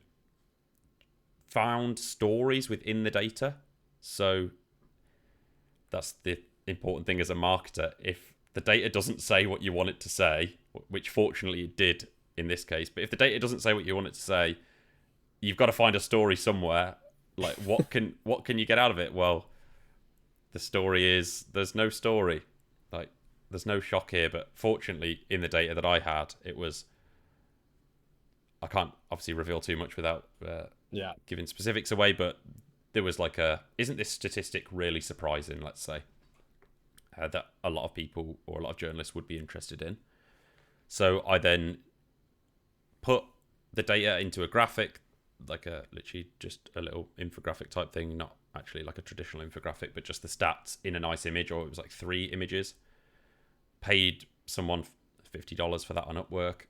Speaker 3: found stories within the data. So that's the important thing as a marketer. If the data doesn't say what you want it to say, which fortunately it did in this case, but if the data doesn't say what you want it to say, you've got to find a story somewhere. Like, what can you get out of it? Well, the story is there's no story. Like, there's no shock here. But fortunately, in the data that I had, it was... I can't obviously reveal too much without giving specifics away, but there was like isn't this statistic really surprising, let's say, that a lot of people or a lot of journalists would be interested in. So I then put the data into a graphic, like literally just a little infographic type thing, not actually like a traditional infographic, but just the stats in a nice image, or it was like 3 images. Paid someone $50 for that on Upwork.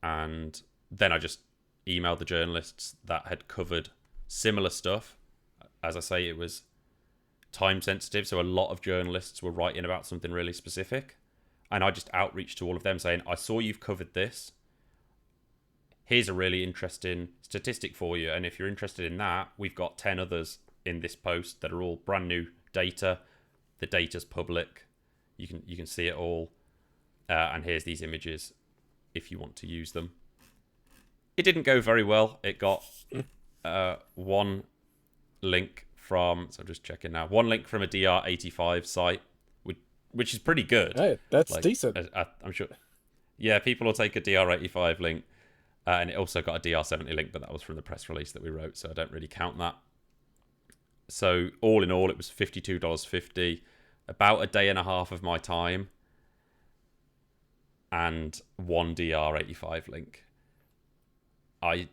Speaker 3: And then I just emailed the journalists that had covered similar stuff. As I say, it was time sensitive, so a lot of journalists were writing about something really specific. And I just outreached to all of them saying, I saw you've covered this. Here's a really interesting statistic for you. And if you're interested in that, we've got 10 others in this post that are all brand new data. The data's public. You can see it all. And here's these images if you want to use them. It didn't go very well. It got one link from... So I'm just checking now. One link from a DR85 site, which is pretty good.
Speaker 2: Hey, that's decent.
Speaker 3: I'm sure. Yeah, people will take a DR85 link. And it also got a DR70 link, but that was from the press release that we wrote, so I don't really count that. So all in all, it was $52.50, about a day and a half of my time, and one DR85 link. I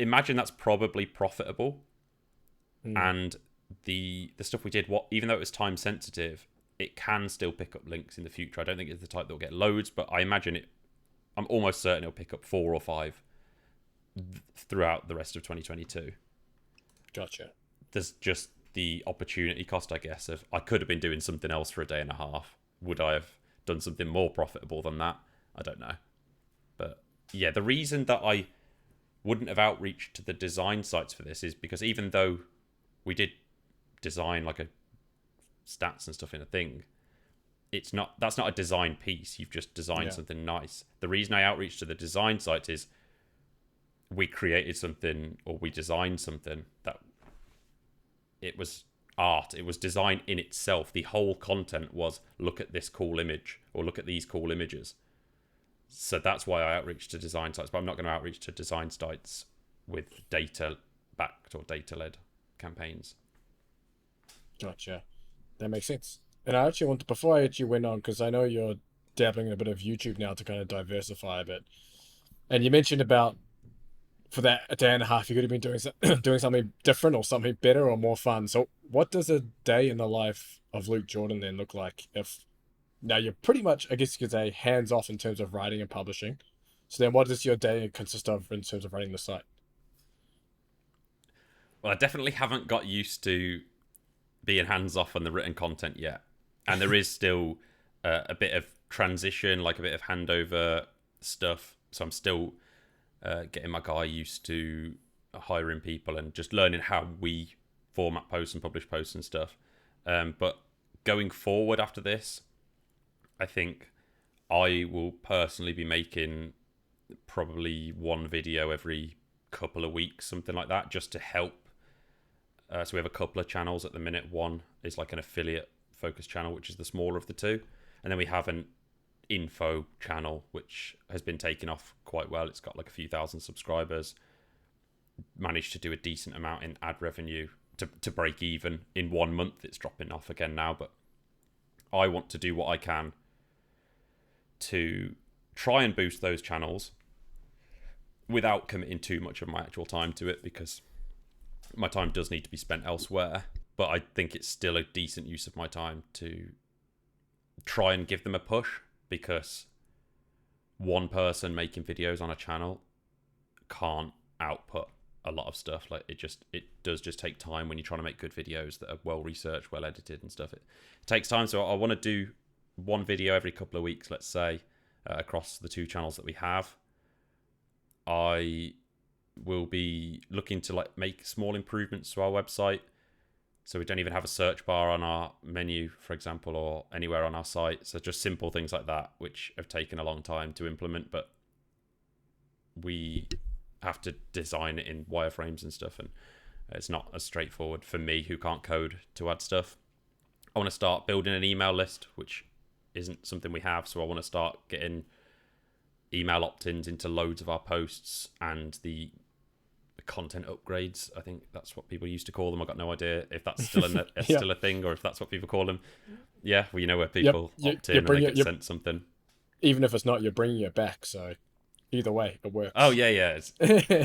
Speaker 3: imagine that's probably profitable. And the stuff we did, even though it was time sensitive, it can still pick up links in the future. I don't think it's the type that will get loads, but I imagine I'm almost certain it'll pick up 4 or 5 throughout the rest of 2022.
Speaker 2: Gotcha.
Speaker 3: There's just the opportunity cost, I guess, of I could have been doing something else for a day and a half. Would I have done something more profitable than that? I don't know. But yeah, the reason that I wouldn't have outreached to the design sites for this is because even though we did design like a stats and stuff in a thing, that's not a design piece. You've just designed something nice. The reason I outreach to the design sites is we created something, or we designed something that it was art. It was design in itself. The whole content was, look at this cool image, or look at these cool images. So that's why I outreach to design sites, but I'm not going to outreach to design sites with data backed or data led campaigns.
Speaker 2: Gotcha. That makes sense. And I actually want before I actually went on, because I know you're dabbling in a bit of YouTube now to kind of diversify a bit. And you mentioned about for that a day and a half, you could have been doing doing something different or something better or more fun. So, what does a day in the life of Luke Jordan then look like? If now you're pretty much, I guess you could say, hands off in terms of writing and publishing. So then, what does your day consist of in terms of running the site?
Speaker 3: Well, I definitely haven't got used to being hands off on the written content yet, and there is still a bit of transition, like a bit of handover stuff. So I'm still getting my guy used to hiring people and just learning how we format posts and publish posts and stuff. But going forward after this, I think I will personally be making probably one video every couple of weeks, something like that, just to help. So we have a couple of channels at the minute. One is like an affiliate focused channel, which is the smaller of the two. And then we have an info channel, which has been taken off quite well. It's got like a few thousand subscribers, managed to do a decent amount in ad revenue to break even in 1 month. It's dropping off again now, but I want to do what I can to try and boost those channels without committing too much of my actual time to it, because my time does need to be spent elsewhere. But I think it's still a decent use of my time to try and give them a push, because one person making videos on a channel can't output a lot of stuff. Like it does just take time when you're trying to make good videos that are well researched, well edited and stuff. It takes time. So I want to do one video every couple of weeks, let's say, across the two channels that we have. I will be looking to like make small improvements to our website. So we don't even have a search bar on our menu, for example, or anywhere on our site. So just simple things like that, which have taken a long time to implement, but we have to design it in wireframes and stuff, and it's not as straightforward for me, who can't code, to add stuff. I want to start building an email list, which isn't something we have, so I want to start getting email opt-ins into loads of our posts, and the content upgrades, I think that's what people used to call them. I've got no idea if that's still still a thing, or if that's what people call them. Yeah, well, you know, where people opt in and they get sent something.
Speaker 2: Even if it's not, you're bringing it back, so either way, it works.
Speaker 3: Oh, yeah.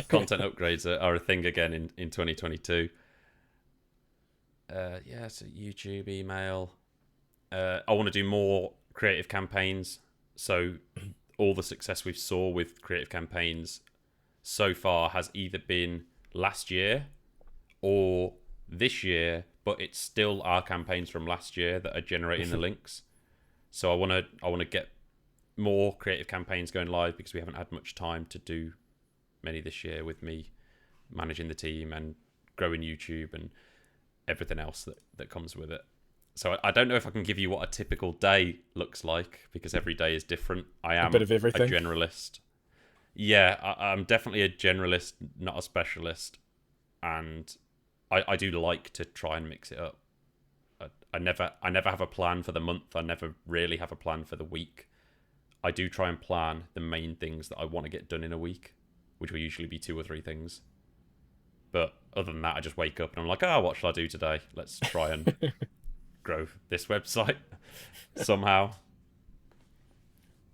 Speaker 3: Content upgrades are a thing again in 2022. So YouTube, email. I want to do more creative campaigns. So all the success we've saw with creative campaigns so far has either been last year or this year, but it's still our campaigns from last year that are generating the links. So I want to get more creative campaigns going live, because we haven't had much time to do many this year, with me managing the team and growing YouTube and everything else that comes with it. So I don't know if I can give you what a typical day looks like, because every day is different. I am
Speaker 2: a bit of everything.
Speaker 3: A generalist. Yeah, I'm definitely a generalist, not a specialist. And I do like to try and mix it up. I never have a plan for the month. I never really have a plan for the week. I do try and plan the main things that I want to get done in a week, which will usually be 2 or 3 things. But other than that, I just wake up and I'm like, what shall I do today? Let's try and grow this website somehow.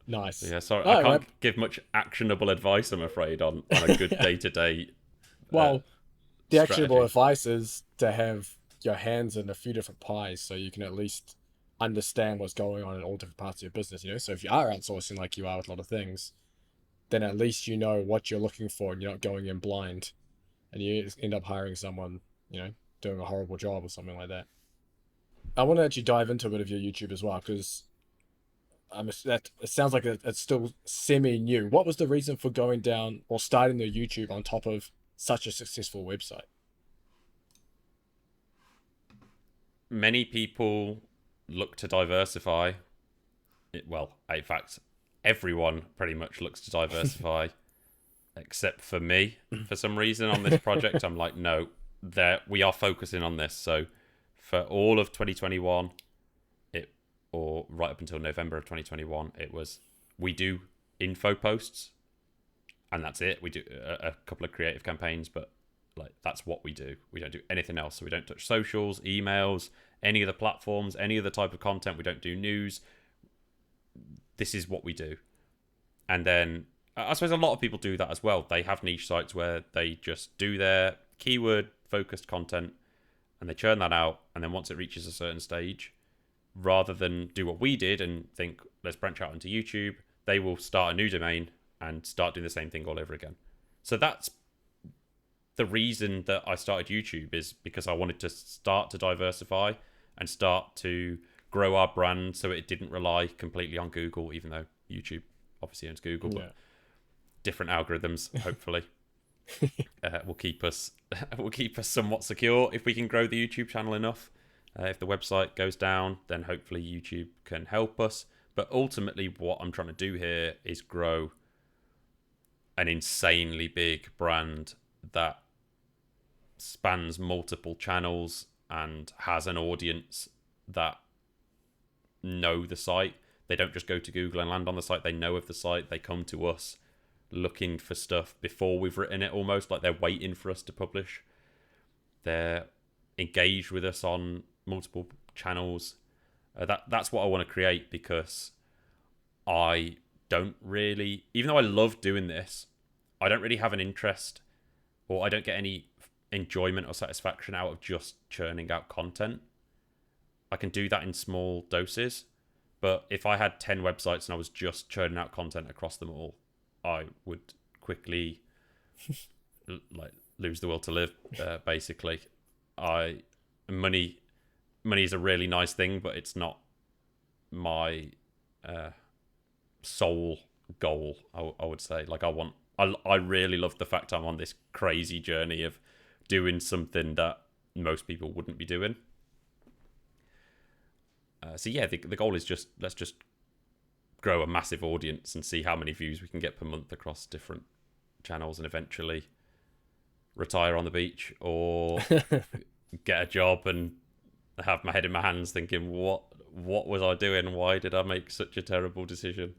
Speaker 2: Nice.
Speaker 3: So yeah, sorry, I can't give much actionable advice, I'm afraid, on a good day-to-day
Speaker 2: Well, the
Speaker 3: strategy.
Speaker 2: actionable advice is to have your hands in a few different pies, so you can at least understand what's going on in all different parts of your business, you know? So if you are outsourcing like you are with a lot of things, then at least you know what you're looking for and you're not going in blind and you end up hiring someone, you know, doing a horrible job or something like that. I want to actually dive into a bit of your YouTube as well, because it sounds like it's still semi-new. What was the reason for going down or starting the YouTube on top of such a successful website?
Speaker 3: Many people look to diversify. In fact, everyone pretty much looks to diversify, except for me. For some reason on this project, I'm like, no, we are focusing on this. So for all of 2021, or right up until November of 2021, it was, we do info posts and that's it. We do a couple of creative campaigns, but Like, that's what we do. We don't do anything else. So we don't touch socials, emails, any of the platforms, any other type of content. We don't do news. This is what we do. And then I suppose a lot of people do that as well. They have niche sites where they just do their keyword focused content and they churn that out. And then once it reaches a certain stage, rather than do what we did and think, let's branch out into YouTube, they will start a new domain and start doing the same thing all over again. So that's the reason that I started YouTube, is because I wanted to start to diversify and start to grow our brand so it didn't rely completely on Google, even though YouTube obviously owns Google, but different algorithms, hopefully, will keep us somewhat secure if we can grow the YouTube channel enough. If the website goes down, then hopefully YouTube can help us. But ultimately, what I'm trying to do here is grow an insanely big brand that spans multiple channels and has an audience that know the site. They don't just go to Google and land on the site. They know of the site. They come to us looking for stuff before we've written it, almost like they're waiting for us to publish. They're engaged with us on multiple channels. That's what I want to create, because I don't really, even though I love doing this, I don't really have an interest, or I don't get any enjoyment or satisfaction out of just churning out content. I can do that in small doses, but if I had 10 websites and I was just churning out content across them all, I would quickly like lose the will to live. Basically, money is a really nice thing, but it's not my sole goal. I would say, like, I really love the fact I'm on this crazy journey of doing something that most people wouldn't be doing. So yeah, the goal is let's just grow a massive audience and see how many views we can get per month across different channels, and eventually retire on the beach or get a job and have my head in my hands thinking, what was I doing? Why did I make such a terrible decision?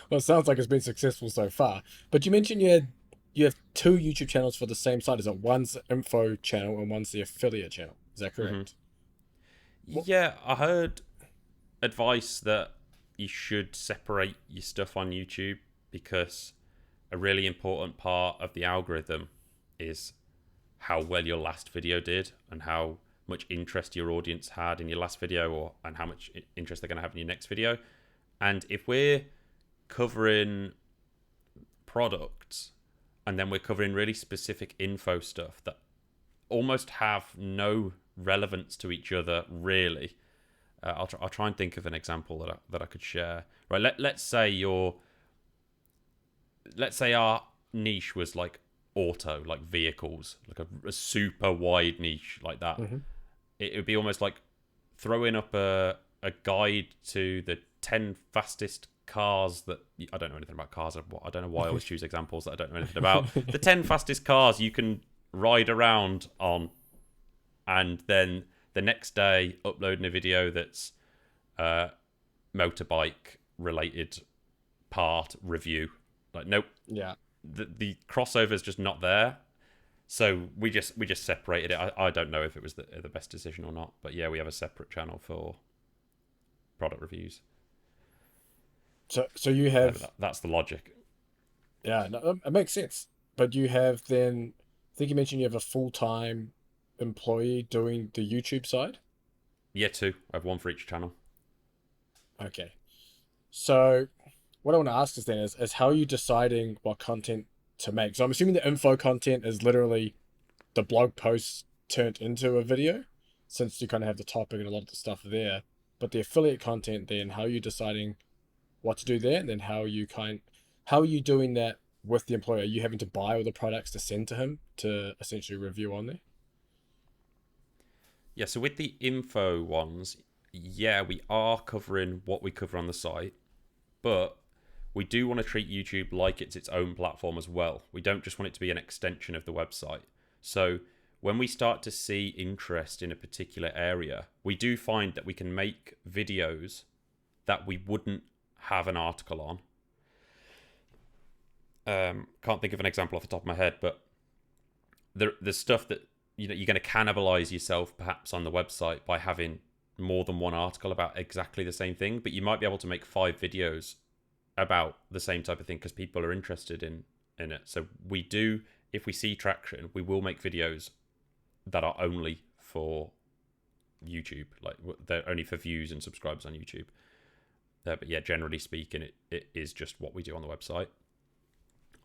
Speaker 2: Well, it sounds like it's been successful so far. But you mentioned you have two YouTube channels for the same site. Is it one's the info channel and one's the affiliate channel? Is that correct?
Speaker 3: Yeah, I heard advice that you should separate your stuff on YouTube, because a really important part of the algorithm is how well your last video did and how much interest your audience had in your last video, and how much interest they're going to have in your next video. And if we're covering products and then we're covering really specific info stuff that almost have no relevance to each other, really, I'll try and think of an example that I could share. Right, let's say our niche was like auto, like vehicles, like a super wide niche like that.
Speaker 2: Mm-hmm.
Speaker 3: It would be almost like throwing up a guide to the 10 fastest cars that I don't know anything about cars. I don't know why I always choose examples that I don't know anything about. The 10 fastest cars you can ride around on, and then the next day uploading a video that's motorbike related part review. Like, nope.
Speaker 2: Yeah.
Speaker 3: The crossover is just not there. So we just separated it. I don't know if it was the best decision or not, but yeah, we have a separate channel for product reviews.
Speaker 2: So you have
Speaker 3: that's the logic.
Speaker 2: Yeah, no, it makes sense. But you have then, I think you mentioned you have a full-time employee doing the YouTube side?
Speaker 3: Yeah, two. I have one for each channel.
Speaker 2: Okay. So what I want to ask is then is how are you deciding what content to make? So I'm assuming the info content is literally the blog posts turned into a video, since you kind of have the topic and a lot of the stuff there. But the affiliate content then, how are you deciding what to do there? And then how are you doing that with the employer? Are you having to buy all the products to send to him to essentially review on there?
Speaker 3: Yeah, so with the info ones, yeah, we are covering what we cover on the site, but we do want to treat YouTube like it's its own platform as well. We don't just want it to be an extension of the website. So when we start to see interest in a particular area, we do find that we can make videos that we wouldn't have an article on. Can't think of an example off the top of my head, but the stuff that you're going to cannibalize yourself perhaps on the website by having more than one article about exactly the same thing, but you might be able to make 5 videos about the same type of thing because people are interested in it. So we do, if we see traction, we will make videos that are only for YouTube, like they're only for views and subscribers on YouTube. But yeah, generally speaking, it is just what we do on the website.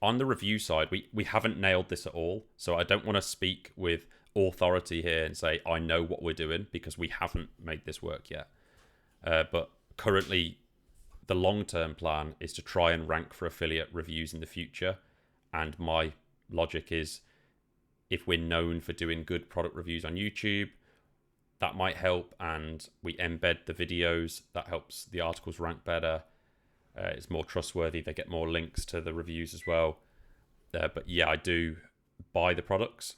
Speaker 3: On the review side, we haven't nailed this at all, so I don't want to speak with authority here and say I know what we're doing, because we haven't made this work yet. But currently, the long-term plan is to try and rank for affiliate reviews in the future. And my logic is, if we're known for doing good product reviews on YouTube, that might help, and we embed the videos, that helps the articles rank better. It's more trustworthy, they get more links to the reviews as well. But yeah, I do buy the products.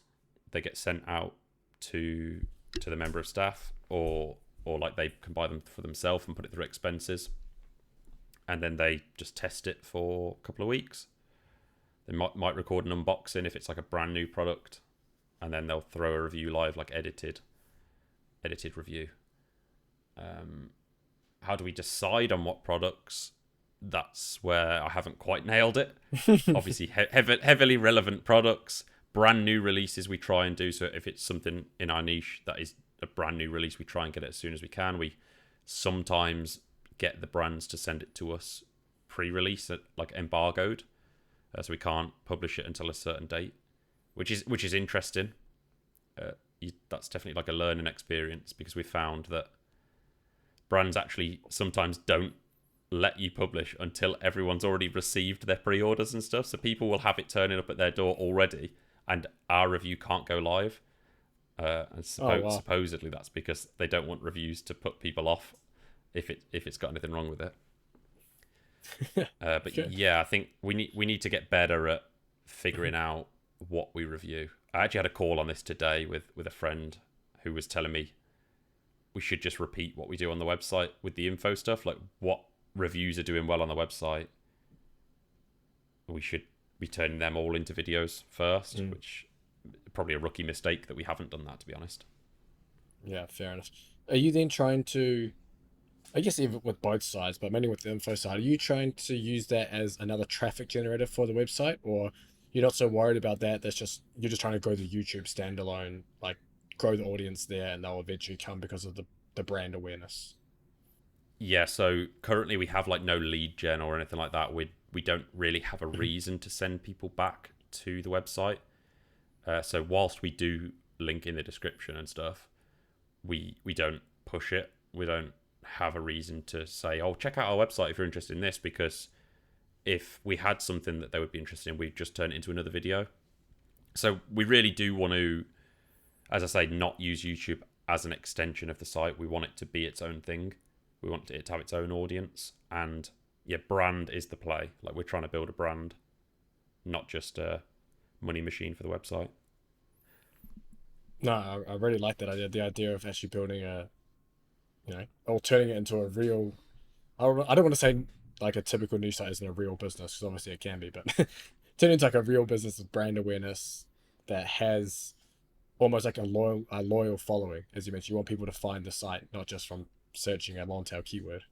Speaker 3: They get sent out to the member of staff, or like they can buy them for themselves and put it through expenses, and then they just test it for a couple of weeks. They might record an unboxing if it's like a brand new product, and then they'll throw a review live, like edited review. How do we decide on what products? That's where I haven't quite nailed it. Obviously, heavily relevant products, brand new releases we try and do. So if it's something in our niche that is a brand new release, we try and get it as soon as we can. We sometimes get the brands to send it to us pre-release, like embargoed, so we can't publish it until a certain date, which is interesting. That's definitely like a learning experience, because we found that brands actually sometimes don't let you publish until everyone's already received their pre-orders and stuff. So people will have it turning up at their door already, and our review can't go live. And supposedly that's because they don't want reviews to put people off if it's got anything wrong with it. But sure. Yeah, I think we need to get better at figuring out what we review. I actually had a call on this today with a friend who was telling me we should just repeat what we do on the website with the info stuff, like what reviews are doing well on the website. We should be turning them all into videos first, which probably a rookie mistake that we haven't done that, to be honest.
Speaker 2: Yeah, fair enough. Are you then trying to, I guess even with both sides, but mainly with the info side, are you trying to use that as another traffic generator for the website, or you're not so worried about that? You're just trying to grow the YouTube standalone, like grow the audience there, and they'll eventually come because of the brand awareness.
Speaker 3: Yeah, so currently we have like no lead gen or anything like that. We don't really have a reason to send people back to the website. So whilst we do link in the description and stuff, we don't push it. We don't have a reason to say, oh, check out our website if you're interested in this, because if we had something that they would be interested in, we'd just turn it into another video. So we really do want to, as I say, not use YouTube as an extension of the site. We want it to be its own thing. We want it to have its own audience. And yeah, brand is the play. Like, we're trying to build a brand, not just a money machine for the website.
Speaker 2: No, I really like that idea. The idea of actually building or turning it into a real, I don't want to say like a typical news site isn't a real business, because obviously it can be, but turning into like a real business with brand awareness that has almost like a loyal following. As you mentioned, you want people to find the site, not just from searching a long tail keyword.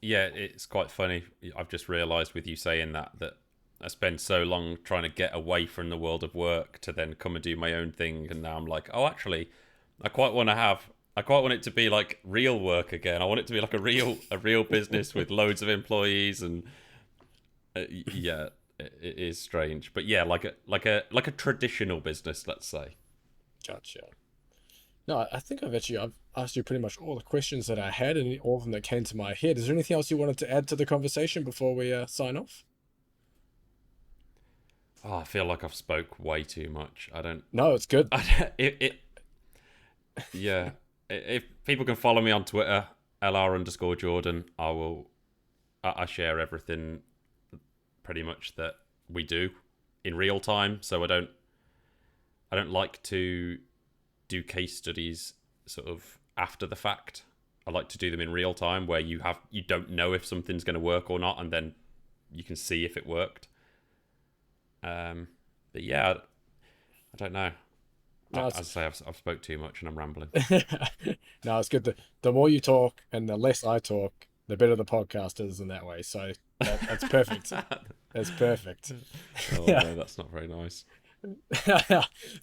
Speaker 3: Yeah, it's quite funny. I've just realized with you saying that I spend so long trying to get away from the world of work to then come and do my own thing, and now I'm like, oh, actually, I quite want it to be like real work again. I want it to be like a real business with loads of employees, and yeah, it is strange, but yeah, like a traditional business, let's say.
Speaker 2: Gotcha. No, I think I've asked you pretty much all the questions that I had, and all of them that came to my head. Is there anything else you wanted to add to the conversation before we sign off?
Speaker 3: Oh, I feel like I've spoke way too much. I don't.
Speaker 2: No, it's good.
Speaker 3: Yeah. If people can follow me on Twitter, LR_Jordan, I share everything pretty much that we do in real time. So I don't like to do case studies sort of after the fact. I like to do them in real time, where you don't know if something's going to work or not, and then you can see if it worked. yeah, I don't know.
Speaker 2: No,
Speaker 3: As I say, I've spoke too much and I'm rambling.
Speaker 2: no, it's good. The more you talk and the less I talk, the better the podcast is in that way. So that's perfect. That's perfect.
Speaker 3: Oh no, that's not very nice.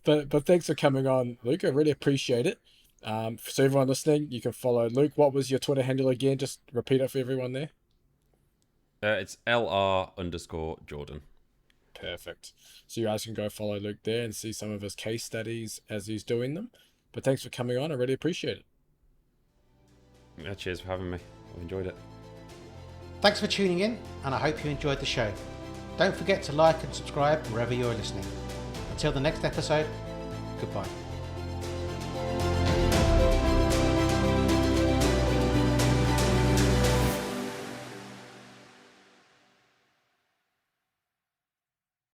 Speaker 2: But thanks for coming on, Luke. I really appreciate it. So everyone listening, you can follow Luke. What was your Twitter handle again? Just repeat it for everyone there.
Speaker 3: It's LR_Jordan.
Speaker 2: Perfect. So you guys can go follow Luke there and see some of his case studies as he's doing them. But thanks for coming on. I really appreciate it.
Speaker 3: Yeah, cheers for having me. I've enjoyed it.
Speaker 4: Thanks for tuning in, and I hope you enjoyed the show. Don't forget to like and subscribe wherever you're listening. Until the next episode, goodbye.